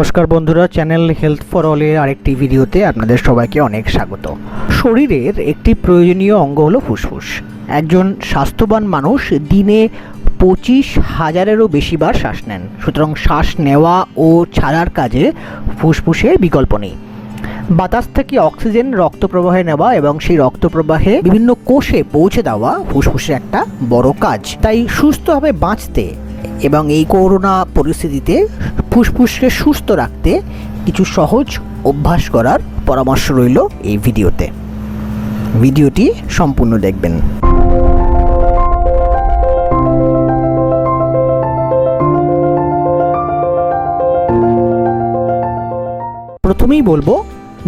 নমস্কার বন্ধুরা, channel health for অলের আরেকটি ভিডিওতে আপনাদের সবাইকে অনেক স্বাগত। শরীরের একটি প্রয়োজনীয় অঙ্গ হলো ফুসফুস। একজন স্বাস্থ্যবান মানুষ দিনে 25,000-এরও বেশি বার শ্বাস নেন। সুতরাং শ্বাস নেওয়া ও ছাড়ার কাজে ফুসফুসের বিকল্প নেই। বাতাস থেকে অক্সিজেন রক্ত প্রবাহে নেওয়া এবং সেই রক্ত প্রবাহে বিভিন্ন কোষে পৌঁছে দেওয়া ফুসফুসের একটা বড় কাজ। তাই সুস্থভাবে বাঁচতে এবং এই করোনা পরিস্থিতিতে ফুসফুসকে সুস্থ রাখতে কিছু সহজ অভ্যাস করার পরামর্শ রইল এই ভিডিওতে। ভিডিওটি সম্পূর্ণ দেখবেন। প্রথমেই বলবো,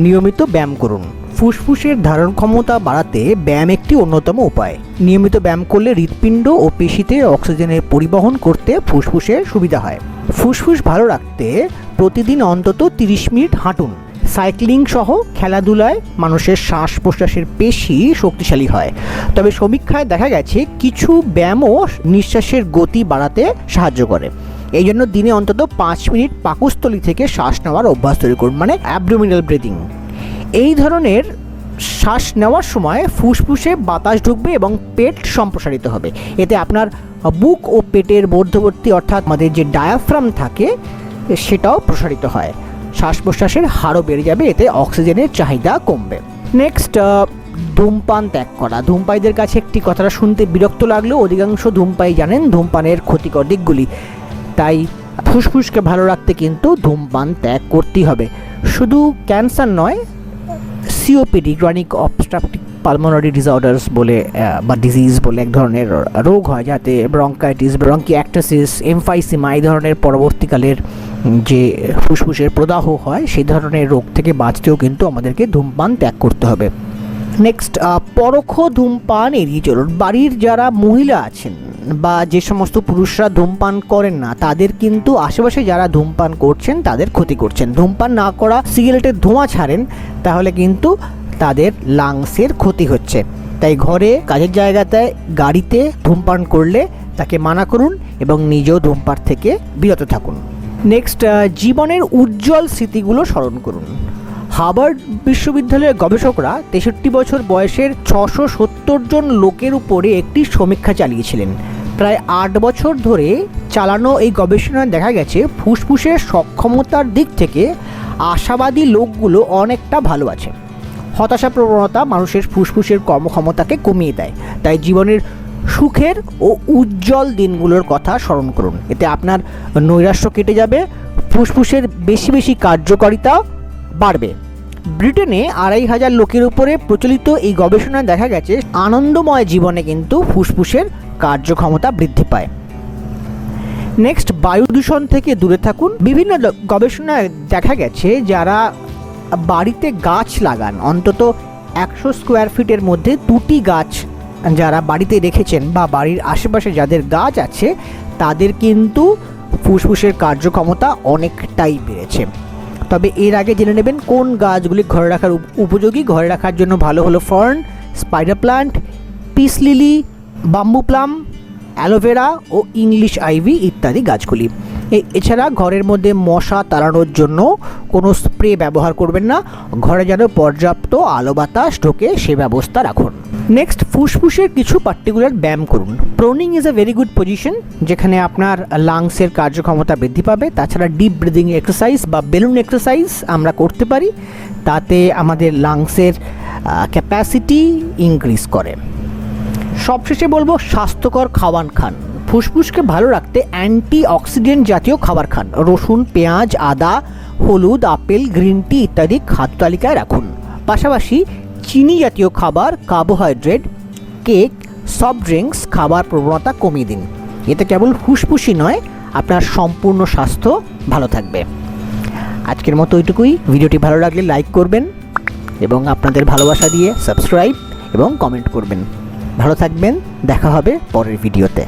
নিয়মিত ব্যায়াম করুন। ফুসফুসের ধারণ ক্ষমতা বাড়াতে ব্যায়াম একটি অন্যতম উপায়। নিয়মিত ব্যায়াম করলে হৃৎপিণ্ড ও পেশিতে অক্সিজেনের পরিবহন করতে ফুসফুসের সুবিধা হয়। ফুসফুস ভালো রাখতে প্রতিদিন অন্তত 30 মিনিট হাঁটুন। সাইক্লিং সহ খেলাধুলায় মানুষের শ্বাস প্রশ্বাসের পেশি শক্তিশালী হয়। তবে সমীক্ষায় দেখা গেছে কিছু ব্যায়ামও নিঃশ্বাসের গতি বাড়াতে সাহায্য করে। এই জন্য দিনে অন্তত 5 মিনিট পাকস্থলী থেকে শ্বাস নেওয়ার অভ্যাস তৈরি করুন, মানে অ্যাবডোমিনাল ব্রিদিং। এই ধরনের শ্বাস নেওয়ার সময় ফুসফুসে বাতাস ঢুকবে এবং পেট সম্প্রসারিত হবে। এতে আপনার বুক ও পেটের মধ্যবর্তী অর্থাৎ আমাদের যে ডায়াফ্রাম থাকে সেটাও প্রসারিত হয়। শ্বাস প্রশ্বাসের হারও বেড়ে যাবে, এতে অক্সিজেনের চাহিদা কমবে। নেক্সট, ধূমপান ত্যাগ করা। ধূমপায়ীদের কাছে একটি কথাটা শুনতে বিরক্ত লাগলেও অধিকাংশ ধূমপায়ী জানেন ধূমপানের ক্ষতিকর দিকগুলি। তাই ফুসফুসকে ভালো রাখতে কিন্তু ধূমপান ত্যাগ করতেই হবে। শুধু ক্যান্সার নয়, COPD chronic obstructive pulmonary disorders বলে বা ডিজিজ বলে এক ধরনের রোগ হয়, যাতে ব্রঙ্কাইটিস, ব্রঙ্কিয়াক্টাসিস, এমফাইসিমা এই ধরনের পরবর্তীকালের যে ফুসফুসের প্রদাহ হয় সেই ধরনের রোগ থেকে বাঁচতেও কিন্তু আমাদেরকে ধূমপান ত্যাগ করতে হবে। নেক্সট, পরোক্ষ ধূমপান এড়িয়ে চলুন। বাড়ির যারা মহিলা আছেন বা যে সমস্ত পুরুষরা ধূমপান করেন না, তাদের কিন্তু আশেপাশে যারা ধূমপান করছেন তাদের ক্ষতি করছেন। ধূমপান না করা, সিগারেটের ধোঁয়া ছাড়েন, তাহলে কিন্তু তাদের লাংসের ক্ষতি হচ্ছে। তাই ঘরে, কাজের জায়গাতে, গাড়িতে ধূমপান করলে তাকে মানা করুন এবং নিজেও ধূমপান থেকে বিরত থাকুন। নেক্সট, জীবনের উজ্জ্বল স্মৃতিগুলো স্মরণ করুন। হার্ভার্ড বিশ্ববিদ্যালয়ের গবেষকরা 63 বছর বয়সের 670 জন লোকের উপরে একটি সমীক্ষা চালিয়েছিলেন। প্রায় 8 বছর ধরে চালানো এই গবেষণায় দেখা গেছে ফুসফুসের সক্ষমতার দিক থেকে আশাবাদী লোকগুলো অনেকটা ভালো আছে। হতাশা প্রবণতা মানুষের ফুসফুসের কর্মক্ষমতাকে কমিয়ে দেয়। তাই জীবনের সুখের ও উজ্জ্বল দিনগুলোর কথা স্মরণ করুন। এতে আপনার নৈরাশ্য কেটে যাবে, ফুসফুসের বেশি বেশি কার্যকারিতা বাড়বে। ব্রিটেনে 2500 লোকের উপরে প্রচলিত এই গবেষণায় দেখা গেছে আনন্দময় জীবনে কিন্তু ফুসফুসের কার্যক্ষমতা বৃদ্ধি পায়। নেক্সট, বায়ু দূষণ থেকে দূরে থাকুন। বিভিন্ন গবেষণায় দেখা গেছে যারা বাড়িতে গাছ লাগান, অন্তত 100 স্কোয়ার ফিটের মধ্যে 2টি গাছ যারা বাড়িতে রেখেছেন বা বাড়ির আশেপাশে যাদের গাছ আছে, তাদের কিন্তু ফুসফুসের কার্যক্ষমতা অনেকটাই বেড়েছে। তবে এর আগে জেনে নেবেন কোন গাছগুলি ঘরে রাখার উপযোগী। ঘরে রাখার জন্য ভালো হলো fern, spider plant, peace lily, bamboo palm, aloe vera ও ইংলিশ আইভি ইত্যাদি গাছগুলি। এছাড়া ঘরের মধ্যে মশা তাড়ানোর জন্য কোনো স্প্রে ব্যবহার করবেন না। ঘরে যেন পর্যাপ্ত আলো বাতাস ঢোকে সে ব্যবস্থা রাখুন। নেক্সট, ফুসফুসের কিছু পার্টিকুলার ব্যায়াম করুন। প্রোনিং is a very good position, যেখানে আপনার লাংসের কার্যক্ষমতা বৃদ্ধি পাবে। তাছাড়া ডিপ ব্রিদিং এক্সারসাইজ বা বেলুন এক্সারসাইজ আমরা করতে পারি, তাতে আমাদের লাংসের ক্যাপাসিটি ইনক্রিজ করে। সবশেষে বলবো, স্বাস্থ্যকর খাবার খান। ফুসফুসকে ভালো রাখতে অ্যান্টি অক্সিডেন্ট জাতীয় খাবার খান। রসুন, পেঁয়াজ, আদা, হলুদ, আপেল, গ্রিন টি ইত্যাদি খাদ্য তালিকায় রাখুন। পাশাপাশি চিনি জাতীয় খাবার, কার্বোহাইড্রেট, কেক, সফট ড্রিঙ্কস খাবার প্রবণতা কমিয়ে দিন। এতে কেবল ফুসফুসই নয়, আপনার সম্পূর্ণ স্বাস্থ্য ভালো থাকবে। আজকের মতো এইটুকুই। ভিডিওটি ভালো লাগলে লাইক করবেন এবং আপনাদের ভালোবাসা দিয়ে সাবস্ক্রাইব এবং কমেন্ট করবেন। ভালো থাকবেন, দেখা হবে পরের ভিডিওতে।